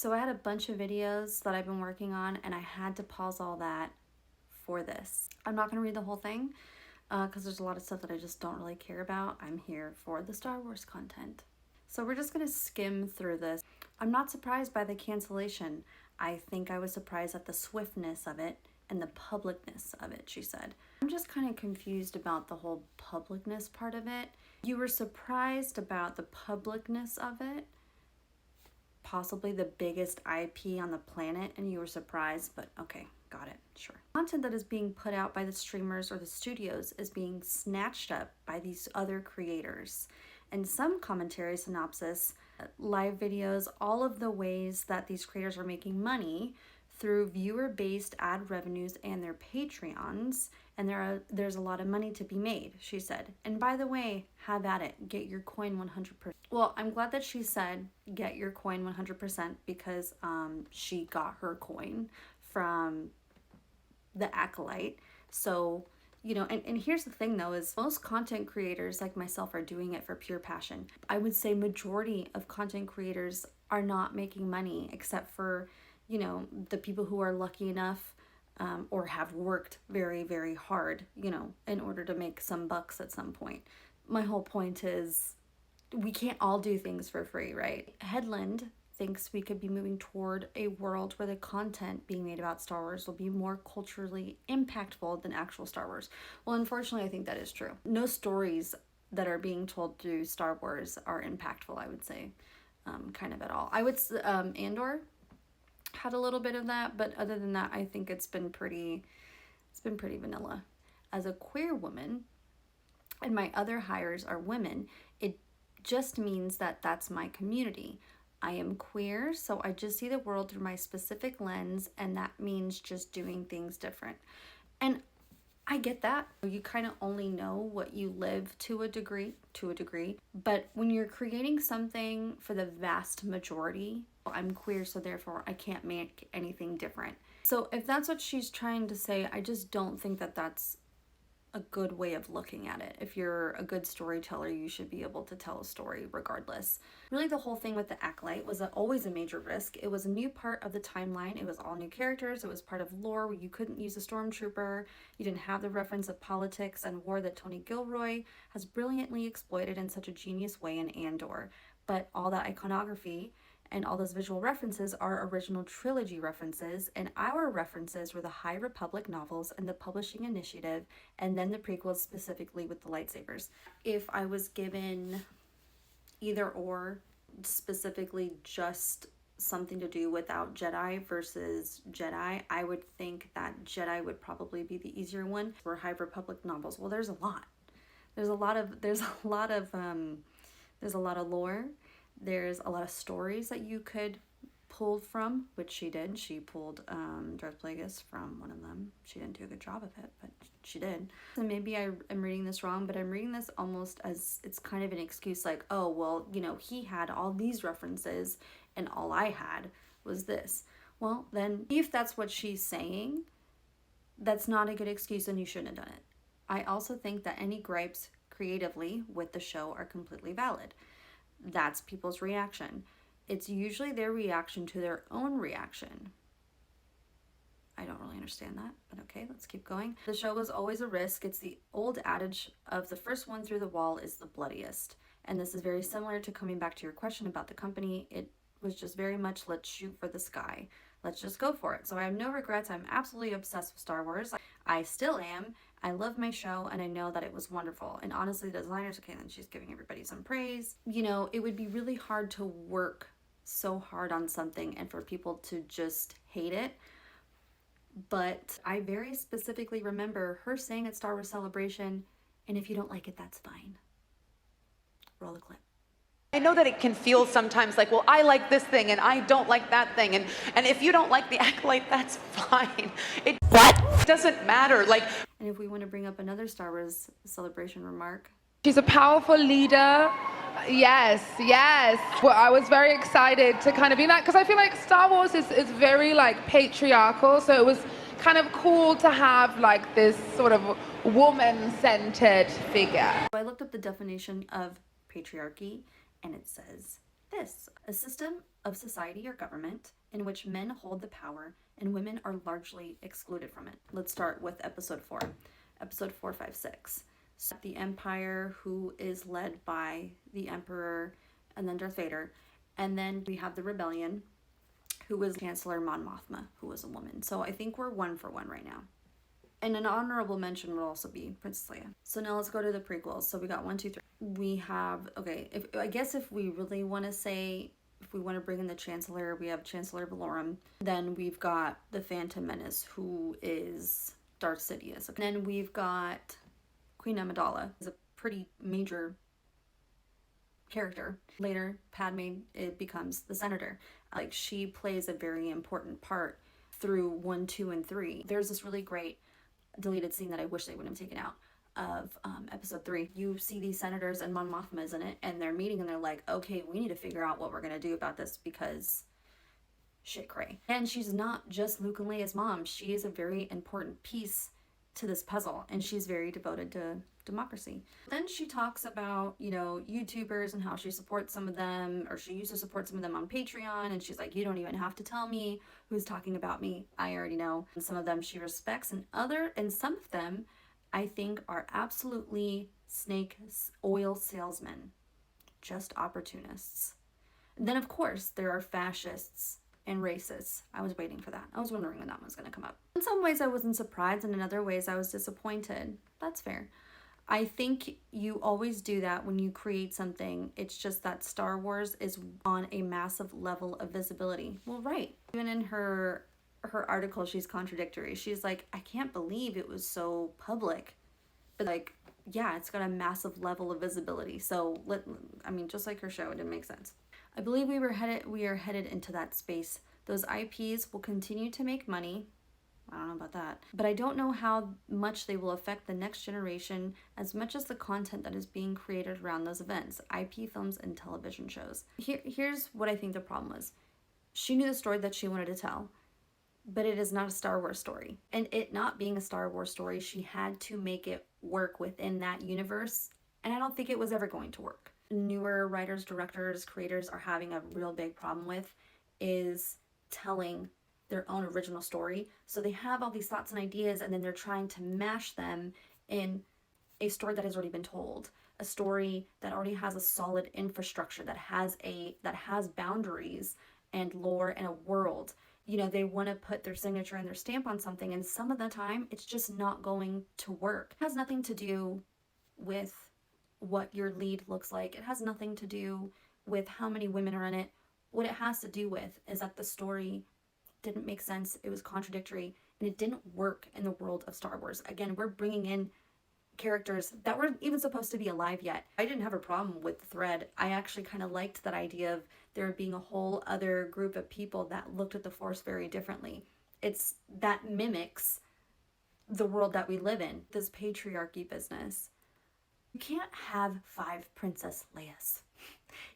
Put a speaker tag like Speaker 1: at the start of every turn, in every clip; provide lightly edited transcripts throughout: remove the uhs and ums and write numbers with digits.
Speaker 1: So I had a bunch of videos that I've been working on, and I had to pause all that for this. I'm not going to read the whole thing because there's a lot of stuff that I just don't really care about. I'm here for the Star Wars content. So we're just going to skim through this. I'm not surprised by the cancellation. I think I was surprised at the swiftness of it and the publicness of it, she said. I'm just kind of confused about the whole publicness part of it. You were surprised about the publicness of it, possibly the biggest IP on the planet, and you were surprised, but okay, got it, sure. Content that is being put out by the streamers or the studios is being snatched up by these other creators. And some commentary, synopsis, live videos, all of the ways that these creators are making money through viewer-based ad revenues and their Patreons, and there's a lot of money to be made, she said. And by the way, have at it, get your coin 100%. Well, I'm glad that she said get your coin 100% because she got her coin from the Acolyte. So, you know, and here's the thing though, is most content creators like myself are doing it for pure passion. I would say majority of content creators are not making money except for, you know, the people who are lucky enough or have worked very, very hard, you know, in order to make some bucks at some point. My whole point is we can't all do things for free, right? Headland thinks we could be moving toward a world where the content being made about Star Wars will be more culturally impactful than actual Star Wars. Well, unfortunately, I think that is true. No stories that are being told through Star Wars are impactful, I would say, kind of at all. I would, Andor had a little bit of that, but other than that, I think it's been pretty vanilla. As a queer woman, and my other hires are women, it just means that that's my community. I am queer, so I just see the world through my specific lens, and that means just doing things different. And I get that. You kind of only know what you live to a degree, but when you're creating something for the vast majority, I'm queer, so therefore I can't make anything different. So if that's what she's trying to say, I just don't think that that's a good way of looking at it. If you're a good storyteller, you should be able to tell a story regardless. Really, the whole thing with the Acolyte was always a major risk. It was a new part of the timeline. It was all new characters. It was part of lore where you couldn't use a stormtrooper. You didn't have the reference of politics and war that Tony Gilroy has brilliantly exploited in such a genius way in Andor. But all that iconography and all those visual references are original trilogy references, and our references were the High Republic novels and the Publishing Initiative, and then the prequels specifically with the lightsabers. If I was given either or, specifically just something to do without Jedi versus Jedi, I would think that Jedi would probably be the easier one. For High Republic novels, well, there's a lot. There's a lot of lore. There's a lot of stories that you could pull from, which she did. She pulled Darth Plagueis from one of them. She didn't do a good job of it, but she did. So maybe I am reading this wrong, but I'm reading this almost as it's kind of an excuse like, oh, well, you know, he had all these references and all I had was this. Well, then if that's what she's saying, that's not a good excuse and you shouldn't have done it. I also think that any gripes creatively with the show are completely valid. That's people's reaction. It's usually their reaction to their own reaction. I don't really understand that, but okay, let's keep going. The show was always a risk. It's the old adage of the first one through the wall is the bloodiest. And this is very similar to coming back to your question about the company. It was just very much, let's shoot for the sky. Let's just go for it. So I have no regrets. I'm absolutely obsessed with Star Wars. I still am. I love my show and I know that it was wonderful. And honestly, the designers, okay, then she's giving everybody some praise. You know, it would be really hard to work so hard on something and for people to just hate it. But I very specifically remember her saying at Star Wars Celebration, and if you don't like it, that's fine. Roll the clip.
Speaker 2: I know that it can feel sometimes like, well, I like this thing and I don't like that thing. And if you don't like the Acolyte, that's fine. It doesn't matter. Like,
Speaker 1: and if we want to bring up another Star Wars Celebration remark.
Speaker 3: She's a powerful leader. Yes. Well, I was very excited to kind of be that because I feel like Star Wars is very like patriarchal. So it was kind of cool to have like this sort of woman-centered figure.
Speaker 1: I looked up the definition of patriarchy and it says this: a system of society or government in which men hold the power and women are largely excluded from it. Let's start with episode 4. Episode 4, 5, 6. So the Empire, who is led by the Emperor and then Darth Vader. And then we have the Rebellion, who was Chancellor Mon Mothma, who was a woman. So I think we're 1 for 1 right now. And an honorable mention would also be Princess Leia. So now let's go to the prequels. So we got 1, 2, 3. We have, okay, I guess if we really want to say, if we want to bring in the Chancellor, we have Chancellor Valorum. Then we've got the Phantom Menace, who is Darth Sidious. And then we've got Queen Amidala, is a pretty major character. Later, Padme, it becomes the Senator. Like, she plays a very important part through 1, 2, and 3. There's this really great deleted scene that I wish they would have taken out of episode 3. You see these senators and Mon Mothma is in it, and they're meeting and they're like, okay, we need to figure out what we're gonna do about this because shit cray. And she's not just Luke and Leia's mom. She is a very important piece to this puzzle, and she's very devoted to democracy. Then she talks about, you know, YouTubers and how she supports some of them, or she used to support some of them on Patreon, and she's like, you don't even have to tell me who's talking about me. I already know. And some of them she respects, and some of them I think are absolutely snake oil salesmen, just opportunists. And then of course there are fascists and racists. I was waiting for that. I was wondering when that one was going to come up. In some ways I wasn't surprised, and in other ways I was disappointed. That's fair. I think you always do that when you create something. It's just that Star Wars is on a massive level of visibility. Well, right. Even in her article, she's contradictory. She's like, I can't believe it was so public. But like, yeah, it's got a massive level of visibility. So, just like her show, it didn't make sense. I believe we are headed into that space. Those IPs will continue to make money. I don't know about that. But I don't know how much they will affect the next generation as much as the content that is being created around those events, IP films and television shows. Here's what I think the problem was. She knew the story that she wanted to tell, but it is not a Star Wars story. And it not being a Star Wars story, she had to make it work within that universe, and I don't think it was ever going to work. Newer writers, directors, creators are having a real big problem with is telling their own original story. So they have all these thoughts and ideas, and then they're trying to mash them in a story that has already been told, a story that already has a solid infrastructure, that has boundaries and lore and a world. You know, they want to put their signature and their stamp on something, and some of the time it's just not going to work. It has nothing to do with what your lead looks like. It has nothing to do with how many women are in it. What it has to do with is that the story didn't make sense, it was contradictory, and it didn't work in the world of Star Wars. Again, we're bringing in characters that weren't even supposed to be alive yet. I didn't have a problem with the thread. I actually kind of liked that idea of there being a whole other group of people that looked at the Force very differently. It's that mimics the world that we live in, this patriarchy business. You can't have 5 Princess Leias.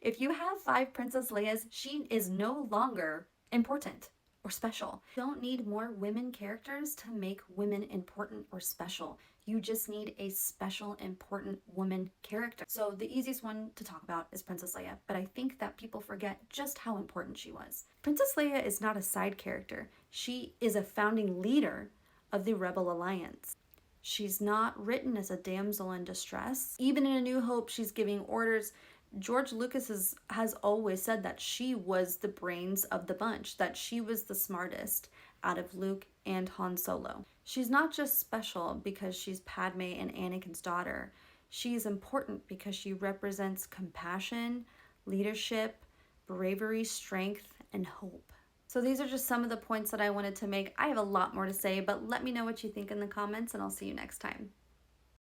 Speaker 1: If you have 5 Princess Leias, she is no longer important or special. You don't need more women characters to make women important or special. You just need a special, important woman character. So the easiest one to talk about is Princess Leia, but I think that people forget just how important she was. Princess Leia is not a side character. She is a founding leader of the Rebel Alliance. She's not written as a damsel in distress. Even in A New Hope, she's giving orders. George Lucas has always said that she was the brains of the bunch, that she was the smartest out of Luke and Han Solo. She's not just special because she's Padme and Anakin's daughter. She is important because she represents compassion, leadership, bravery, strength, and hope. So these are just some of the points that I wanted to make. I have a lot more to say, but let me know what you think in the comments, and I'll see you next time.